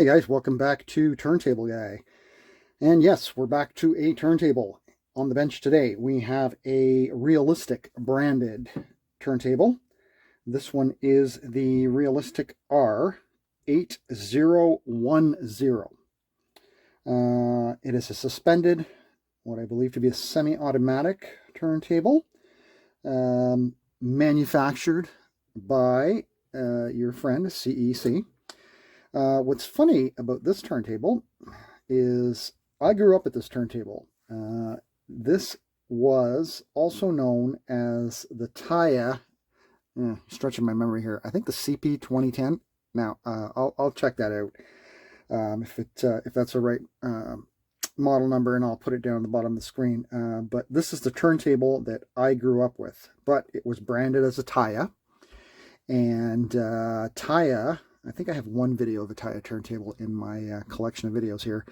Hey guys, welcome back to Turntable Guy. And yes, we're back to a turntable. On the bench today, we have a Realistic branded turntable. This one is the Realistic R-8010. It is a suspended, what I believe to be a semi-automatic turntable, manufactured by your friend CEC. What's funny about this turntable is I grew up at this turntable. This was also known as the Taya, stretching my memory here, I think the CP-2010. Now, I'll check that out if that's the right model number, and I'll put it down at the bottom of the screen. But this is the turntable that I grew up with, but it was branded as a Taya. And Taya, I think I have one video of a Taya turntable in my collection of videos here.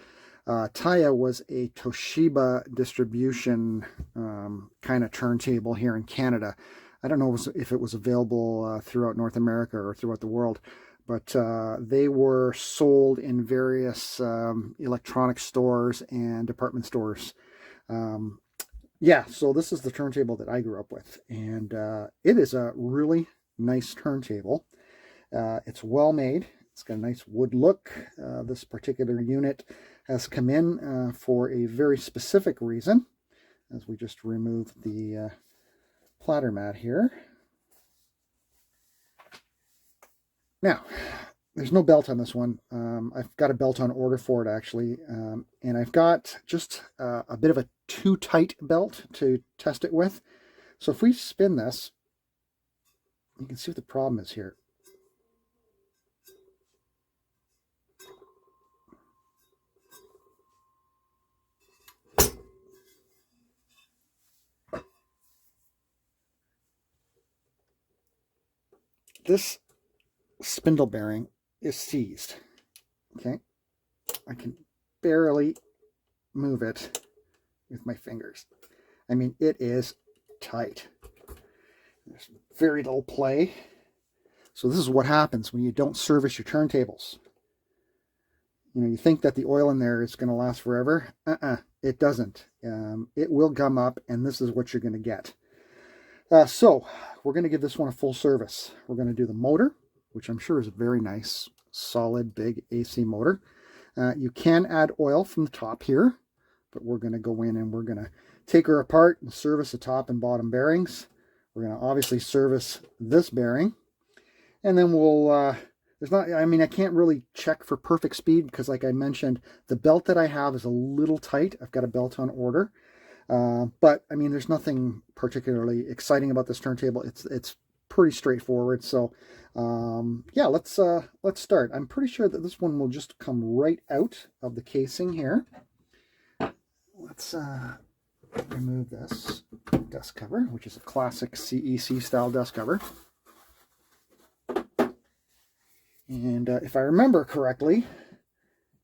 Taya was a Toshiba distribution kind of turntable here in Canada. I don't know if it was available throughout North America or throughout the world, but they were sold in various electronic stores and department stores. Yeah, so this is the turntable that I grew up with, and it is a really nice turntable. It's well made. It's got a nice wood look. This particular unit has come in for a very specific reason, as we just remove the platter mat here. Now, there's no belt on this one. I've got a belt on order for it, actually, and I've got just a bit of a too tight belt to test it with. So if we spin this, you can see what the problem is here. This spindle bearing is seized. Okay, I can barely move it with my fingers. I mean, it is tight. There's very little play. So this is what happens when you don't service your turntables. You know, you think that the oil in there is going to last forever. It doesn't. It will gum up, and this is what you're going to get. So we're going to give this one a full service. We're going to do the motor, which I'm sure is a very nice, solid, big AC motor. You can add oil from the top here, but we're going to go in and we're going to take her apart and service the top and bottom bearings. We're going to obviously service this bearing, and then we'll, I can't really check for perfect speed because, like I mentioned, the belt that I have is a little tight. I've got a belt on order. But I mean, there's nothing particularly exciting about this turntable. It's pretty straightforward. So, yeah, let's start. I'm pretty sure that this one will just come right out of the casing here. Let's remove this dust cover, which is a classic CEC style dust cover. And if I remember correctly,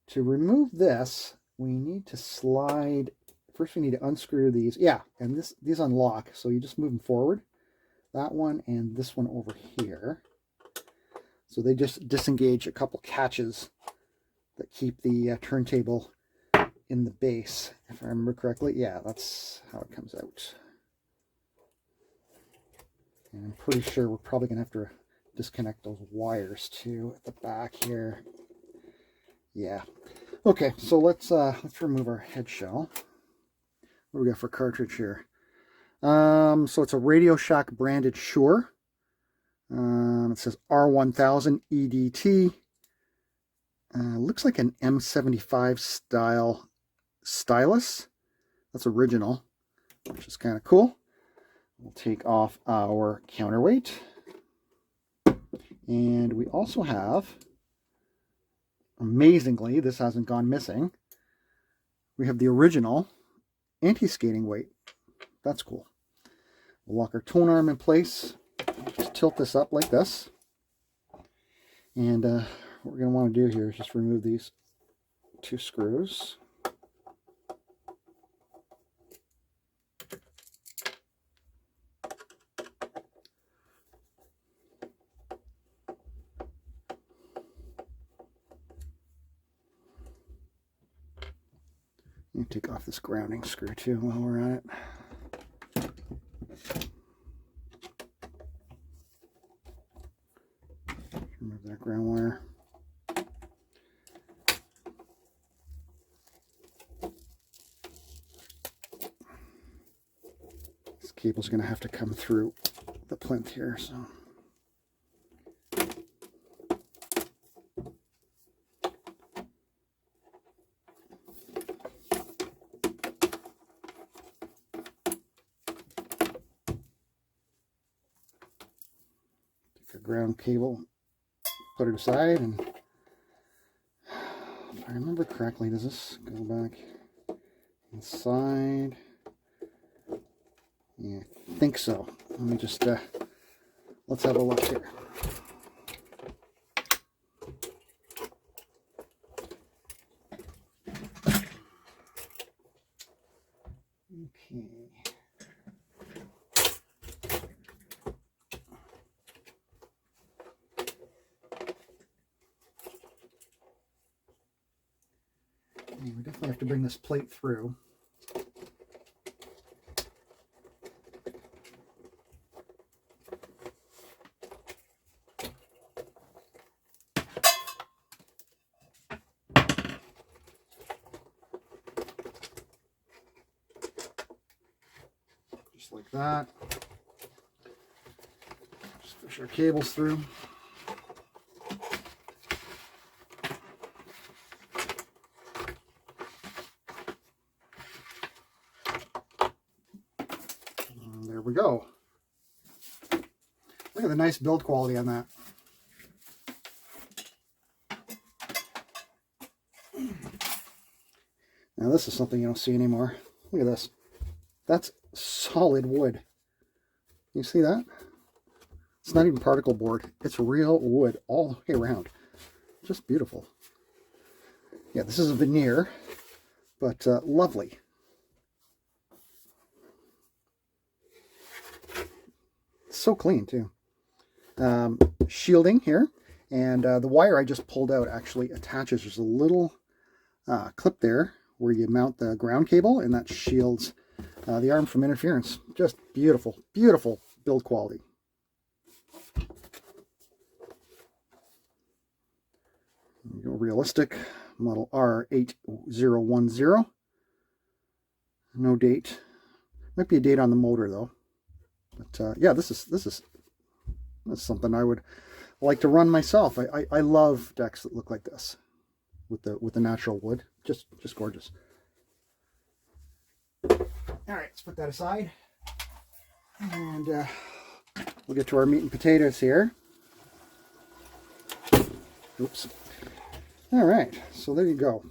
to remove this, we need to slide. First, we need to unscrew these. Yeah, and these unlock, so you just move them forward. That one and this one over here. So they just disengage a couple catches that keep the turntable in the base. If I remember correctly, yeah, that's how it comes out. And I'm pretty sure we're probably going to have to disconnect those wires too at the back here. Yeah. Okay, so let's remove our head shell. What do we got for cartridge here? So it's a Radio Shack branded Shure. It says R-1000 EDT. Looks like an M75 style stylus. That's original, which is kind of cool. We'll take off our counterweight. And we also have, amazingly, this hasn't gone missing, we have the original anti-skating weight. That's cool. We'll lock our tone arm in place. Just tilt this up like this. And what we're going to want to do here is just remove these two screws. me take off this grounding screw too while we're at it. Remove that ground wire. This cable's going to have to come through the plinth here, so. Take a ground cable, put it aside, and if I remember correctly, does this go back inside? Yeah, I think so. Let me just, let's have a look here. Okay. We definitely have to bring this plate through. Just like that. Just push our cables through. And there we go. Look at the nice build quality on that. Now this is something you don't see anymore. Look at this. That's solid wood. You see that? It's not even particle board. It's real wood all the way around. Just beautiful. Yeah, this is a veneer, but lovely. So clean too. Shielding here, and the wire I just pulled out actually attaches. There's a little clip there where you mount the ground cable, and that shields the arm from interference. Just beautiful, beautiful build quality. There you go, realistic model R-8010. No date. Might be a date on the motor though. But yeah, this is something I would like to run myself. I love decks that look like this with the natural wood. Just gorgeous. All right, let's put that aside, and we'll get to our meat and potatoes here. Oops. All right, so there you go.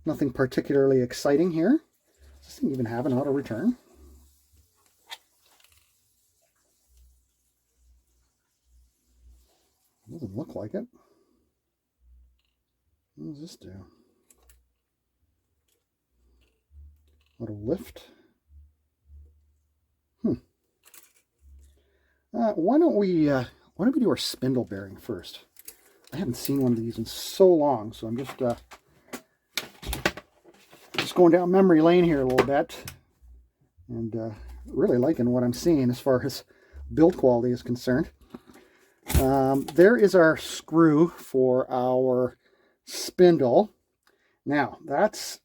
Nothing particularly exciting here. Does this thing even have an auto return? Doesn't look like it. What does this do? Auto lift. Why don't we do our spindle bearing first? I haven't seen one of these in so long, so I'm just going down memory lane here a little bit, and really liking what I'm seeing as far as build quality is concerned. There is our screw for our spindle. Now that's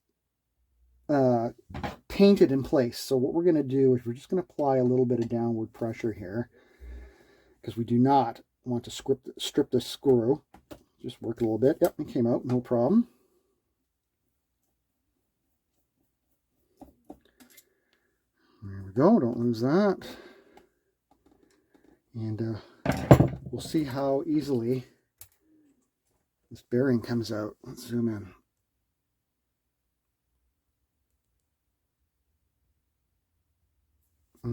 painted in place, so what we're going to do is we're just going to apply a little bit of downward pressure here, because we do not want to strip the screw. Just work a little bit. Yep, it came out, no problem. There we go, don't lose that. And we'll see how easily this bearing comes out. Let's zoom in.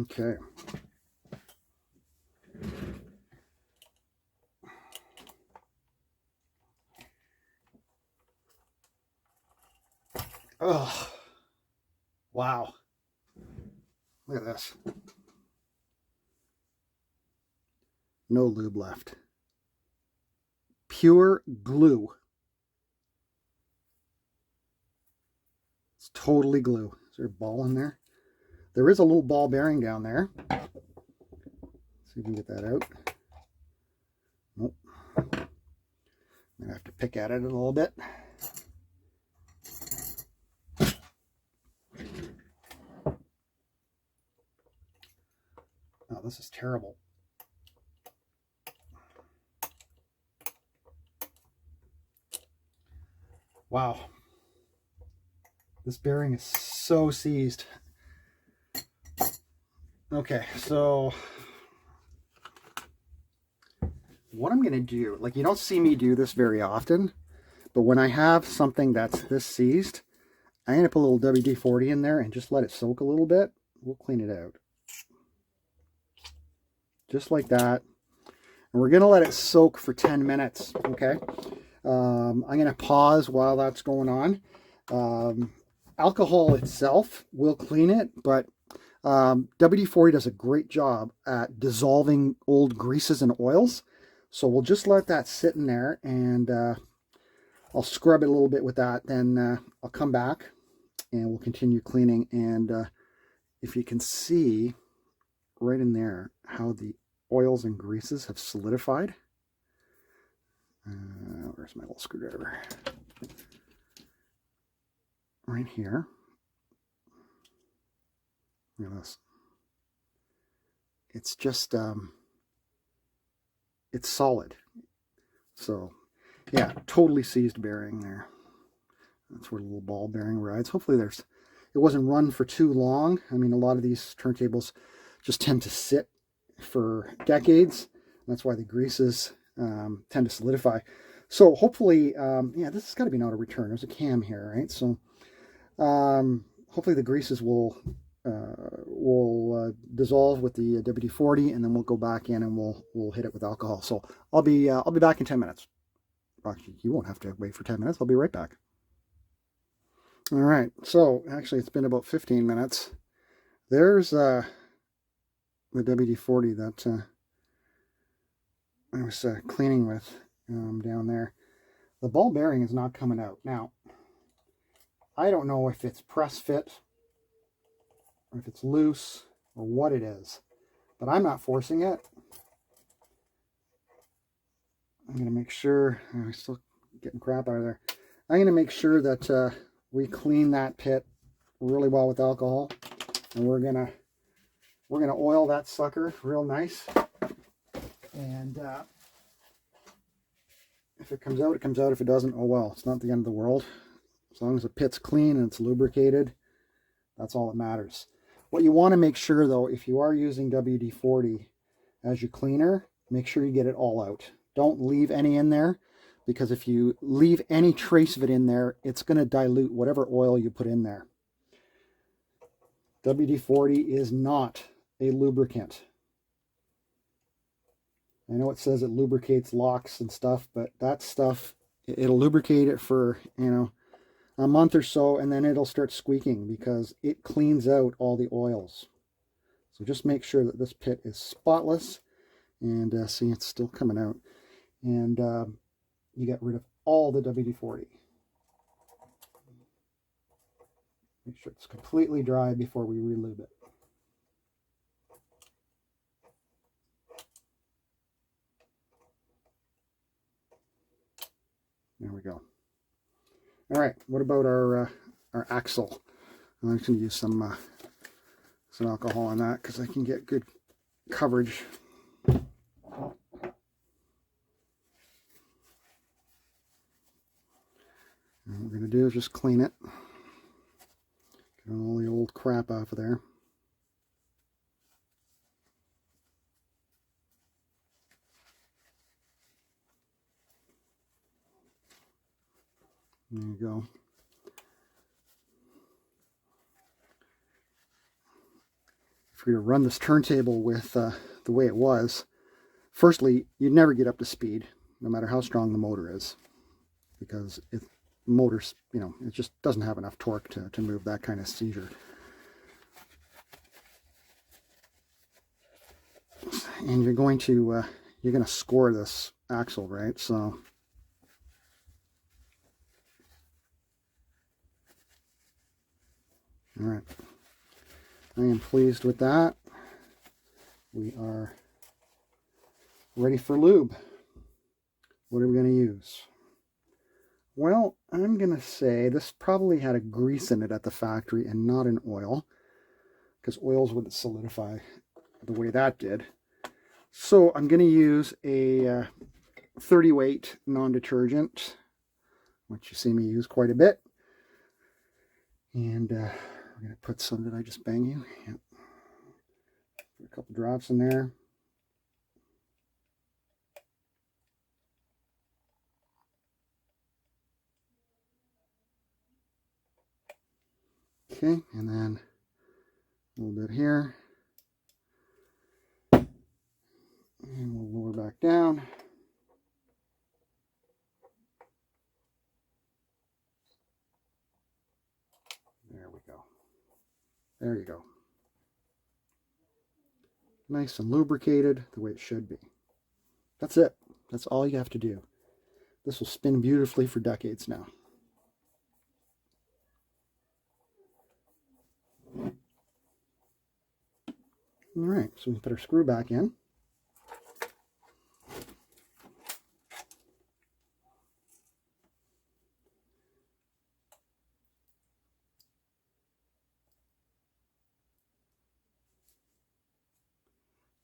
Okay. Oh, wow. Look at this. No lube left. Pure glue. It's totally glue. Is there a ball in there? There is a little ball bearing down there. Let's see if we can get that out. Nope. I'm going to have to pick at it a little bit. Oh, this is terrible. Wow. This bearing is so seized. Okay, so what I'm going to do, like, you don't see me do this very often, but when I have something that's this seized, I'm going to put a little WD-40 in there and just let it soak a little bit. We'll clean it out. Just like that. And we're going to let it soak for 10 minutes, okay? I'm going to pause while that's going on. Alcohol itself will clean it, but WD-40 does a great job at dissolving old greases and oils. So we'll just let that sit in there, and I'll scrub it a little bit with that. Then I'll come back and we'll continue cleaning. And if you can see right in there how the oils and greases have solidified. Where's my little screwdriver? Right here. Look at this. It's just, it's solid. So, yeah, totally seized bearing there. That's where the little ball bearing rides. Hopefully it wasn't run for too long. I mean, a lot of these turntables just tend to sit for decades. That's why the greases tend to solidify. So hopefully, yeah, this has got to be an auto return. There's a cam here, right? So hopefully the greases will dissolve with the WD-40, and then we'll go back in and we'll hit it with alcohol. So I'll be back in 10 minutes. Actually, you won't have to wait for 10 minutes. I'll be right back. All right. So actually, it's been about 15 minutes. There's the WD-40 that I was cleaning with down there. The ball bearing is not coming out. Now, I don't know if it's press fit or if it's loose or what it is, but I'm not forcing it. I'm going to make sure, I'm still getting crap out of there. I'm going to make sure that we clean that pit really well with alcohol, and we're going to oil that sucker real nice. And if it comes out, it comes out. If it doesn't, oh well, it's not the end of the world. As long as the pit's clean and it's lubricated, that's all that matters. What you want to make sure, though, if you are using WD-40 as your cleaner, make sure you get it all out. Don't leave any in there, because if you leave any trace of it in there, it's going to dilute whatever oil you put in there. WD-40 is not a lubricant. I know it says it lubricates locks and stuff, but that stuff, it'll lubricate it for, you know, a month or so, and then it'll start squeaking because it cleans out all the oils. So just make sure that this pit is spotless, and see, it's still coming out. And you get rid of all the WD-40. Make sure it's completely dry before we relube it. There we go. All right, what about our axle? I'm just going to use some alcohol on that because I can get good coverage. And what we're going to do is just clean it. Get all the old crap off of there. There you go. If we were to run this turntable with the way it was, firstly, you'd never get up to speed, no matter how strong the motor is, because the motor's, you know, it just doesn't have enough torque to move that kind of seizure. And you're going to score this axle, right? So I am pleased with that. We are ready for lube. What are we going to use? Well, I'm going to say this probably had a grease in it at the factory and not an oil, because oils wouldn't solidify the way that did. So I'm going to use a 30 weight non-detergent, which you see me use quite a bit. And we're going to put some, did I just bang you? Yep. Put a couple drops in there. Okay, and then a little bit here. And we'll lower back down. There we go. There you go. Nice and lubricated the way it should be. That's it. That's all you have to do. This will spin beautifully for decades now. All right, so we put our screw back in.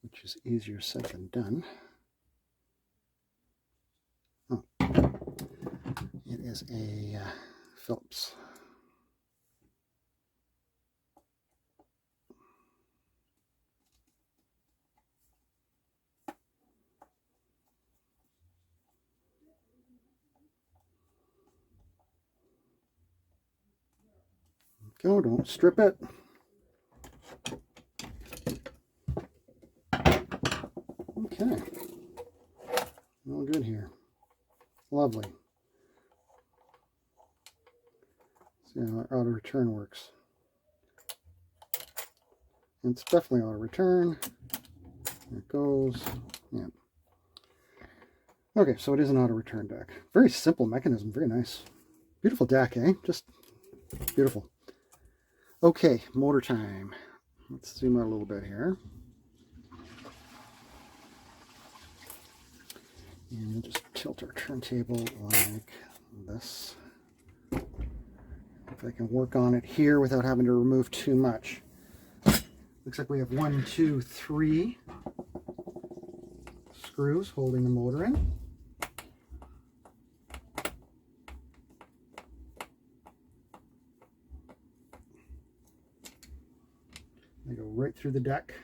Which is easier said than done. Oh, it is a Phillips. Go, don't strip it. Okay, all good here. Lovely. See how our auto return works. It's definitely auto return. There it goes. Yeah. Okay, so it is an auto return deck. Very simple mechanism, very nice. Beautiful deck, eh? Just beautiful. Okay, motor time. Let's zoom out a little bit here. And we'll just tilt our turntable like this. If I can work on it here without having to remove too much. Looks like we have 1, 2, 3 screws holding the motor in. They go right through the deck.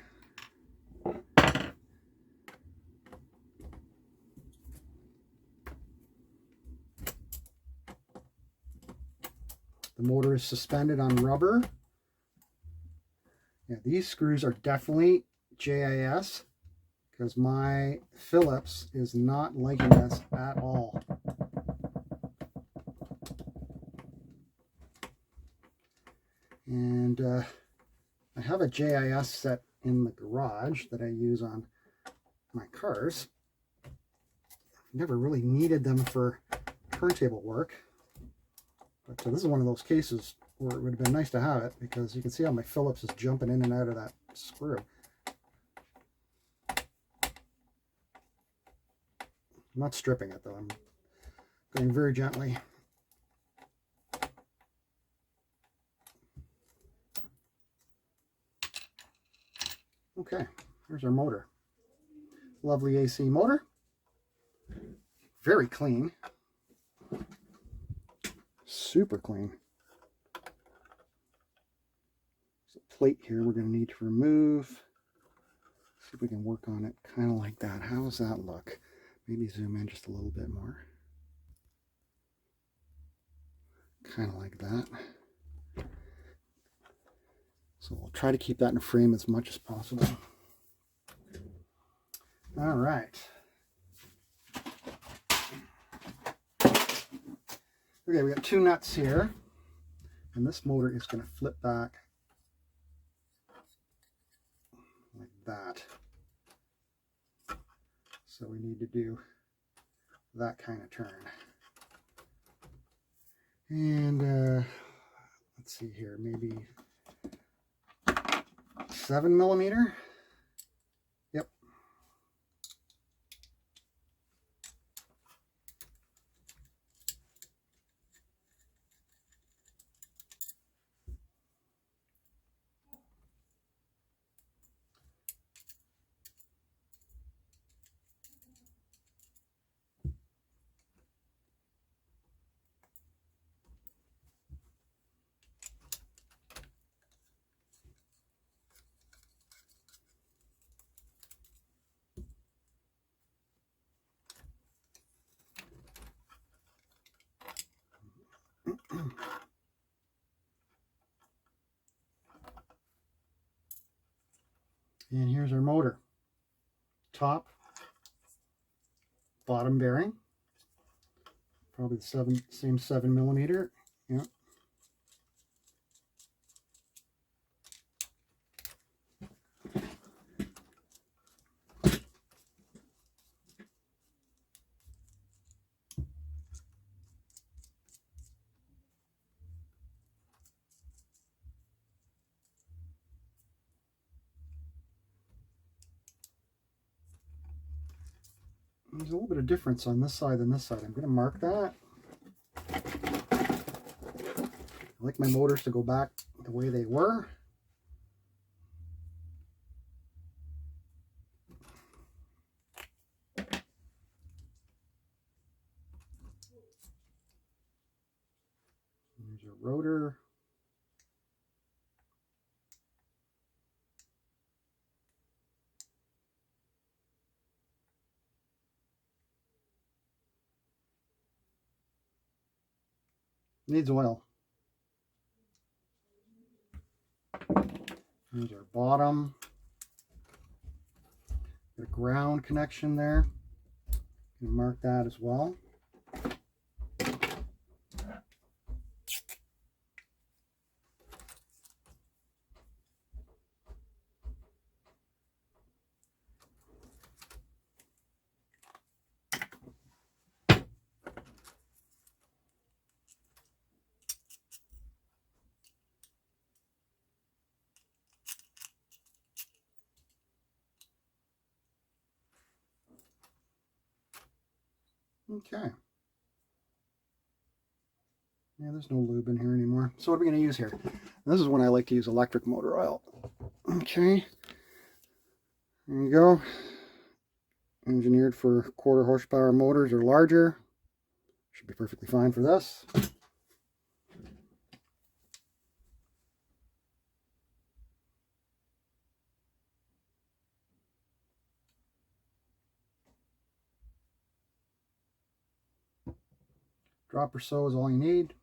The motor is suspended on rubber. Yeah, these screws are definitely JIS because my Phillips is not liking this at all. And I have a JIS set in the garage that I use on my cars. I've never really needed them for turntable work. But this is one of those cases where it would have been nice to have it because you can see how my Phillips is jumping in and out of that screw. I'm not stripping it though, I'm going very gently. Okay, here's our motor. Lovely AC motor. Very clean. Super clean. There's a plate here we're going to need to remove. See if we can work on it kind of like that. How does that look? Maybe zoom in just a little bit more. Kind of like that. So we'll try to keep that in frame as much as possible. All right. Okay, we got 2 nuts here, and this motor is going to flip back like that. So we need to do that kind of turn. And let's see here, maybe 7mm. Yep. And here's our motor. Top, bottom bearing. Probably the same 7mm. Yeah. There's a little bit of difference on this side than this side. I'm going to mark that. I like my motors to go back the way they were. There's your rotor. Needs oil. There's our bottom. Got a ground connection there. You can mark that as well. Okay. Yeah, there's no lube in here anymore. So what are we going to use here? This is when I like to use electric motor oil. Okay. There you go. Engineered for 1/4 horsepower motors or larger. Should be perfectly fine for this. Drop or so is all you need.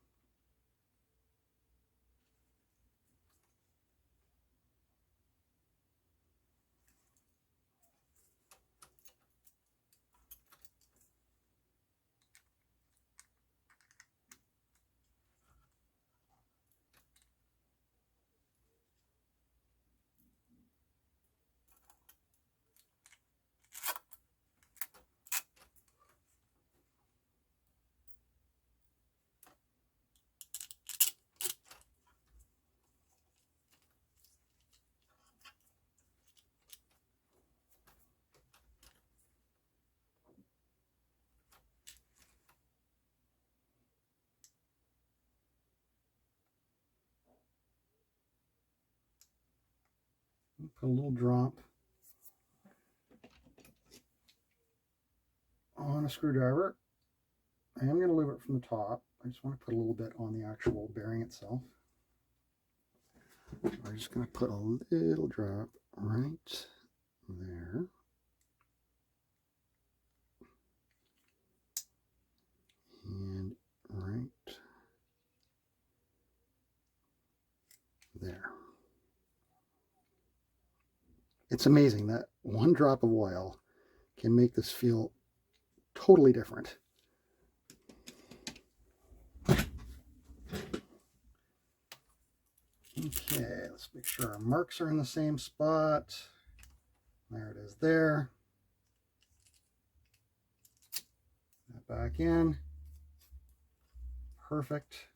Put a little drop on a screwdriver. I am going to lube it from the top. I just want to put a little bit on the actual bearing itself. So I'm just going to put a little drop right there. And right there. It's amazing that one drop of oil can make this feel totally different. Okay, let's make sure our marks are in the same spot. There it is there. That back in. Perfect.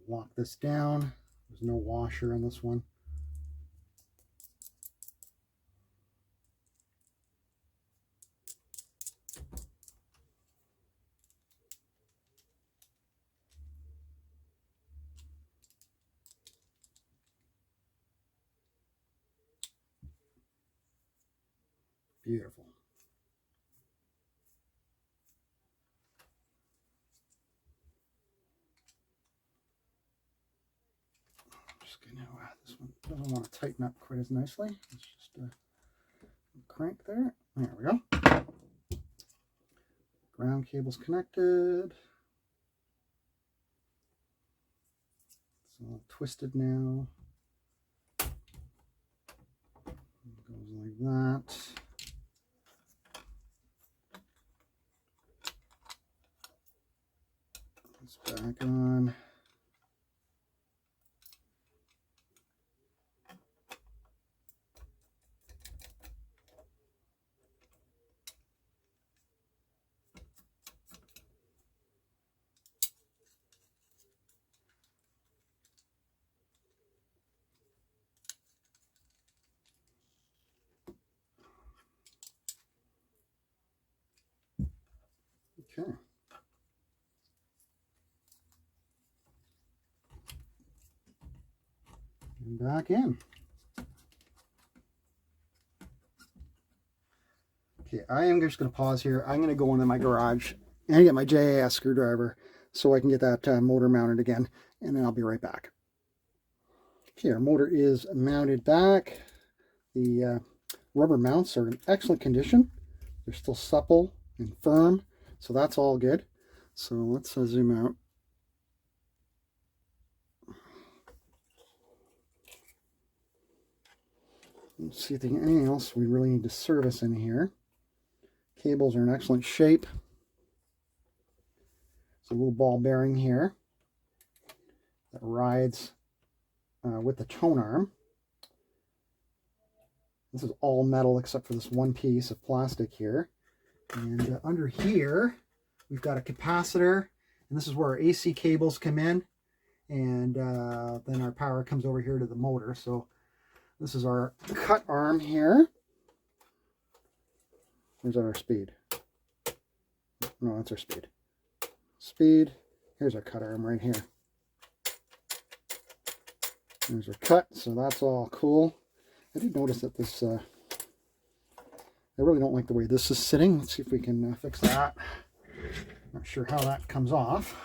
Lock this down. There's no washer on this one. Beautiful. Just gonna this one doesn't want to tighten up quite as nicely. Let's just crank there. There we go. Ground cable's connected. It's all twisted now. It goes like that. It's back on. Okay. And back in. Okay, I am just going to pause here. I'm going to go into my garage and get my JAS screwdriver so I can get that motor mounted again, and then I'll be right back. Okay, our motor is mounted back. The rubber mounts are in excellent condition. They're still supple and firm, so that's all good. So let's zoom out. Let's see if there's anything else we really need to service in here. Cables are in excellent shape. It's a little ball bearing here that rides with the tone arm. This is all metal except for this one piece of plastic here. And under here, we've got a capacitor, and this is where our AC cables come in. And then our power comes over here to the motor. So this is our cut arm here. Where's our speed? No, that's our speed. Speed. Here's our cut arm right here. There's our cut, so that's all cool. I did notice that this, I really don't like the way this is sitting. Let's see if we can fix that. Not sure how that comes off.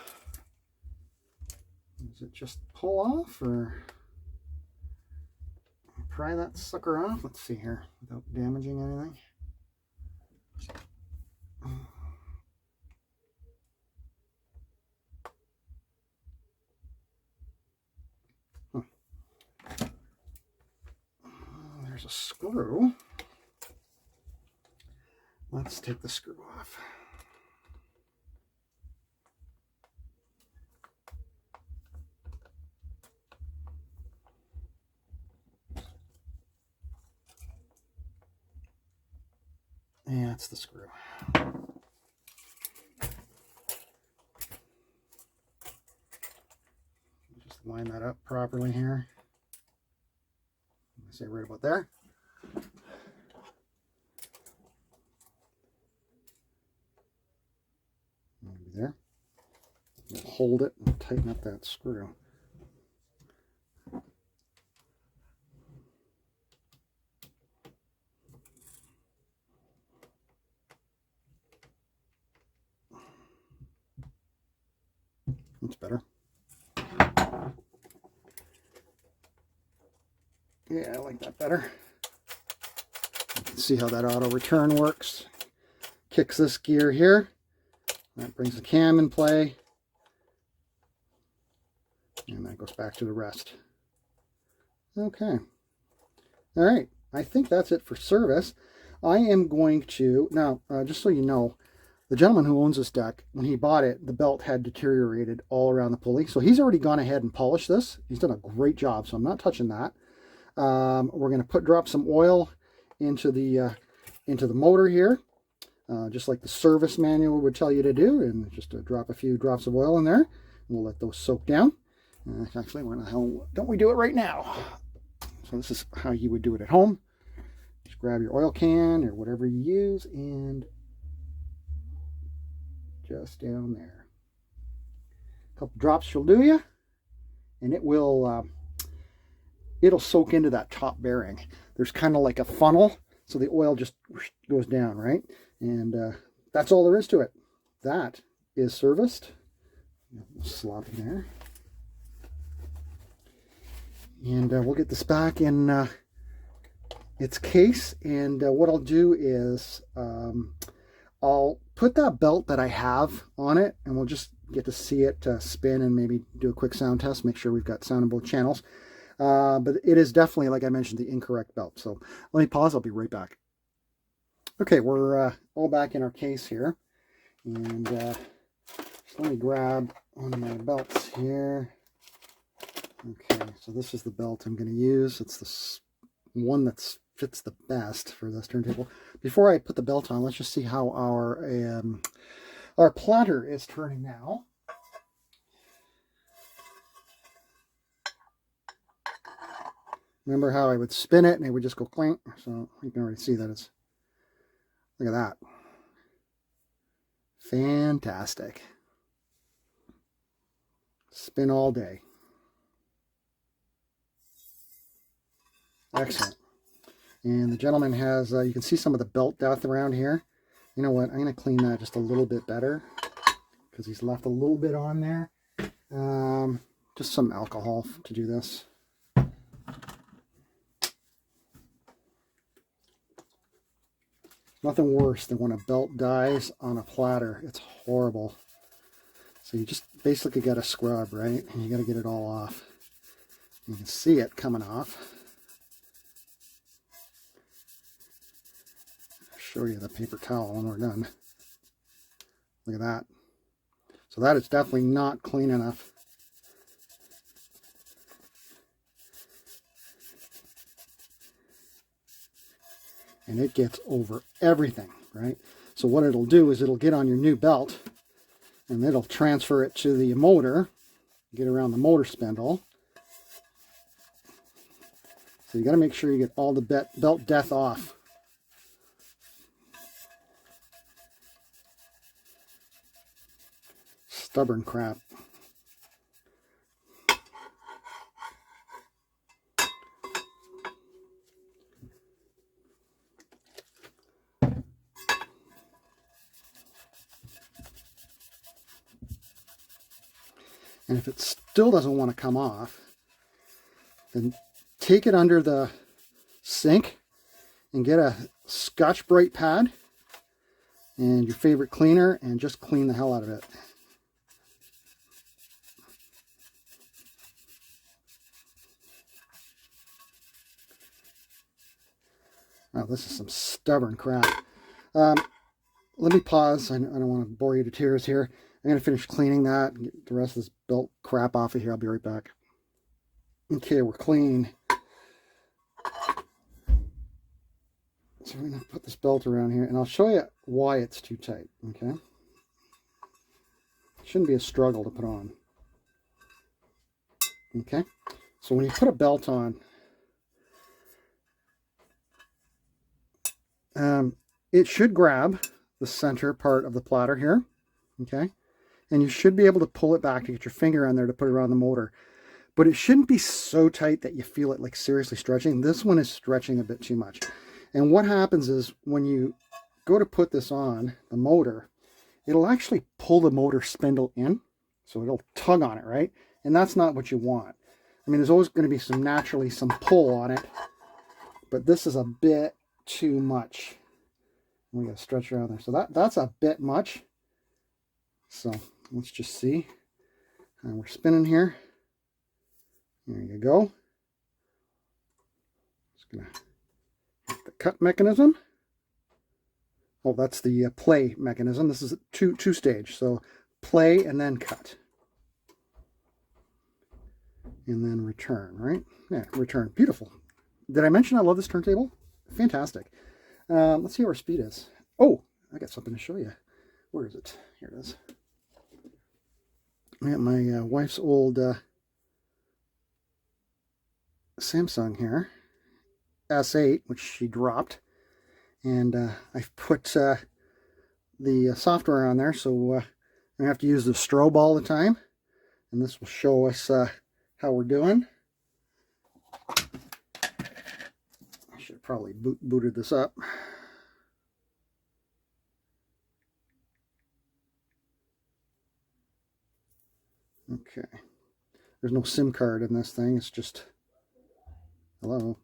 Does it just pull off, or pry that sucker off? Let's see here, without damaging anything. There's a screw. Let's take the screw off. Yeah, that's the screw. Just line that up properly here. Say right about there. Maybe there. We'll hold it and tighten up that screw. That's better. Yeah, I like that better. You can see how that auto return works. Kicks this gear here. That brings the cam in play. And that goes back to the rest. Okay. All right. I think that's it for service. I am going to, now, just so you know, the gentleman who owns this deck, when he bought it, the belt had deteriorated all around the pulley. So he's already gone ahead and polished this. He's done a great job, so I'm not touching that. We're going to drop some oil into the motor here, just like the service manual would tell you to do, and just to drop a few drops of oil in there. We'll let those soak down, Actually, why the hell don't we do it right now? So this is how you would do it at home. Just grab your oil can or whatever you use and just down there. A couple drops will do you, and it will it'll soak into that top bearing. There's kind of like a funnel, so the oil just goes down, right? And that's all there is to it. That is serviced. Slop in there. And we'll get this back in its case. And what I'll do is I'll put that belt that I have on it, and we'll just get to see it spin and maybe do a quick sound test, make sure we've got sound in both channels. But it is definitely, like I mentioned, the incorrect belt. So let me pause. I'll be right back. Okay, we're all back in our case here. And just let me grab one of my belts here. Okay, so this is the belt I'm going to use. It's the one that fits the best for this turntable. Before I put the belt on, let's just see how our platter is turning now. Remember how I would spin it and it would just go clink? So you can already see that it's, look at that. Fantastic. Spin all day. Excellent. And the gentleman has, you can see some of the belt depth around here. You know what? I'm going to clean that just a little bit better because he's left a little bit on there. Just some alcohol to do this. Nothing worse than when a belt dies on a platter. It's horrible. So you just basically got to scrub, right? And you got to get it all off. You can see it coming off. I'll show you the paper towel when we're done. Look at that. So that is definitely not clean enough. And it gets over everything, right? So what it'll do is it'll get on your new belt and it'll transfer it to the motor, get around the motor spindle. So you got to make sure you get all the belt depth off. Stubborn crap. And if it still doesn't want to come off, then take it under the sink and get a Scotch-Brite pad and your favorite cleaner and just clean the hell out of it. Wow, this is some stubborn crap. Let me pause. I don't want to bore you to tears here. I'm going to finish cleaning that and get the rest of this belt crap off of here. I'll be right back. Okay, we're clean. So we're going to put this belt around here, and I'll show you why it's too tight, okay? It shouldn't be a struggle to put on. Okay? So when you put a belt on, it should grab the center part of the platter here, okay? And you should be able to pull it back to get your finger on there to put it around the motor. But it shouldn't be so tight that you feel it like seriously stretching. This one is stretching a bit too much. And what happens is when you go to put this on the motor, it'll actually pull the motor spindle in. So it'll tug on it, right? And that's not what you want. I mean, there's always going to be naturally some pull on it. But this is a bit too much. We got to stretch around there. So that's a bit much. So let's just see. And we're spinning here. There you go. Just gonna hit the cut mechanism. Oh, that's the play mechanism. This is a two stage. So play and then cut. And then return, right? Yeah, return. Beautiful. Did I mention I love this turntable? Fantastic. Let's see what our speed is. Oh, I got something to show you. Where is it? Here it is. I got my wife's old Samsung here, S8, which she dropped, and I've put the software on there, so I have to use the strobe all the time, and this will show us how we're doing. I should have probably booted this up. Okay. There's no SIM card in this thing. It's just, hello.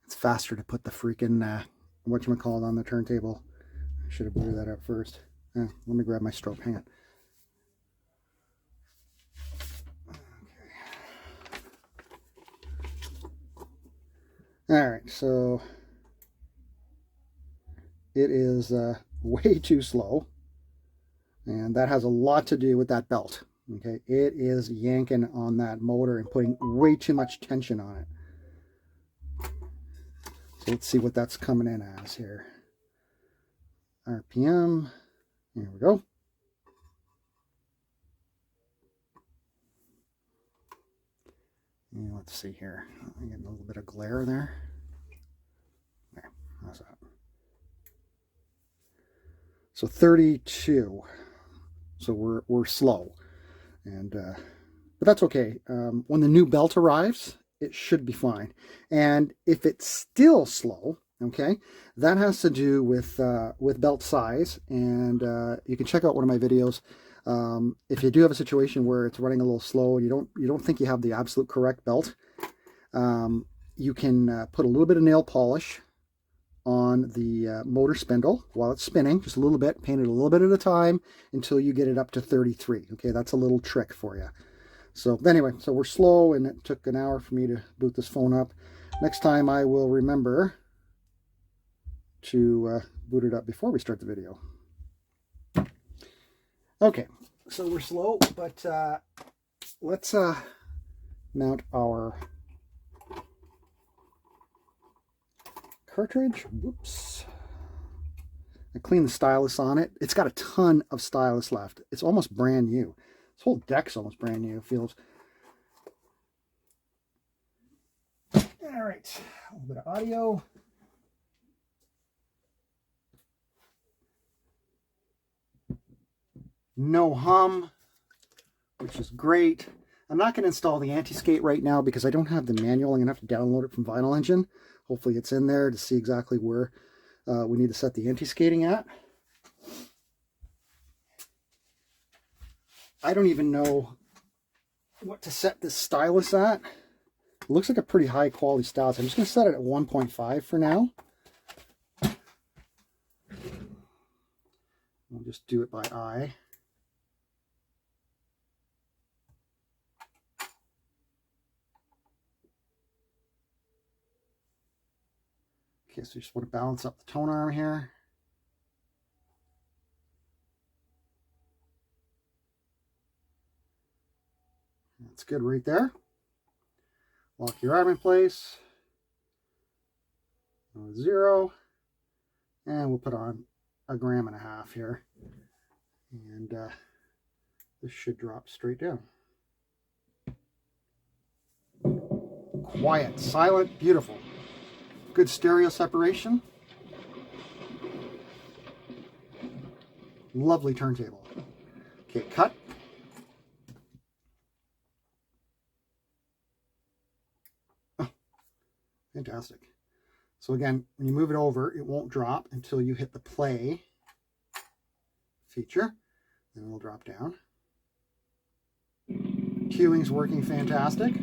It's faster to put the freaking, whatchamacallit on the turntable. I should have booted that up first. Let me grab my strobe. Hang on. Okay. All right, so it is way too slow, and that has a lot to do with that belt. Okay, it is yanking on that motor and putting way too much tension on it. So let's see what that's coming in as here. RPM, here we go. And let's see here. I'm getting a little bit of glare there. Okay, how's that? So 32. So we're slow, and but that's okay. When the new belt arrives, it should be fine. And if it's still slow, okay, that has to do with belt size. And you can check out one of my videos. If you do have a situation where it's running a little slow and you don't think you have the absolute correct belt, you can put a little bit of nail polish on the motor spindle while it's spinning, just a little bit, paint it a little bit at a time until you get it up to 33. Okay, that's a little trick for you. So anyway, so we're slow, and it took an hour for me to boot this phone up. Next time I will remember to boot it up before we start the video. Okay, so we're slow, but let's mount our cartridge. Whoops. I cleaned the stylus on it. It's got a ton of stylus left. It's almost brand new. This whole deck's almost brand new. It feels. All right, a little bit of audio. No hum, which is great. I'm not going to install the anti-skate right now because I don't have the manual. I'm going to have to download it from Vinyl Engine. Hopefully it's in there to see exactly where we need to set the anti-skating at. I don't even know what to set this stylus at. It looks like a pretty high quality stylus. I'm just going to set it at 1.5 for now. We'll just do it by eye. Okay, so you just want to balance up the tone arm here. That's good right there. Lock your arm in place. 0. And we'll put on 1.5 grams here. And this should drop straight down. Quiet, silent, beautiful. Good stereo separation. Lovely turntable. Okay, cut. Oh, fantastic. So again, when you move it over, it won't drop until you hit the play feature. Then it'll drop down. Cuing's working fantastic.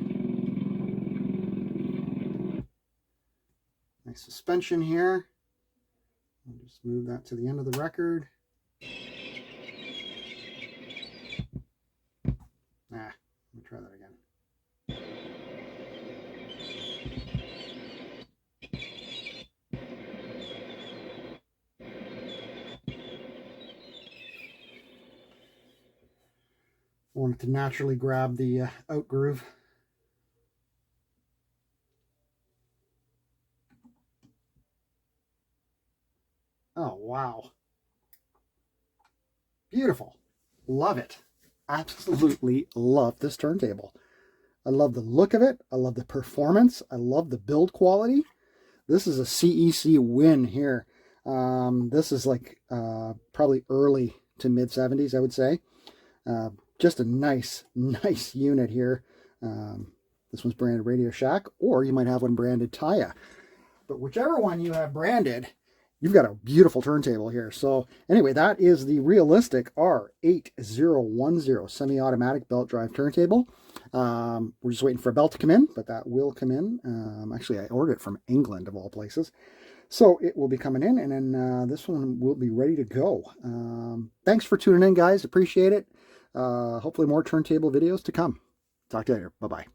Nice suspension here. I'll just move that to the end of the record. Let me try that again. I want it to naturally grab the out groove. Oh, wow. Beautiful. Love it. Absolutely love this turntable. I love the look of it. I love the performance. I love the build quality. This is a CEC win here. This is like probably early to mid 70s, I would say. Just a nice unit here. This one's branded Radio Shack, or you might have one branded Taya. But whichever one you have branded, you've got a beautiful turntable here. So anyway, that is the realistic R-8010 semi-automatic belt drive turntable. We're just waiting for a belt to come in, but that will come in. Actually, I ordered it from England, of all places. So it will be coming in, and then this one will be ready to go. Thanks for tuning in, guys. Appreciate it. Hopefully more turntable videos to come. Talk to you later. Bye-bye.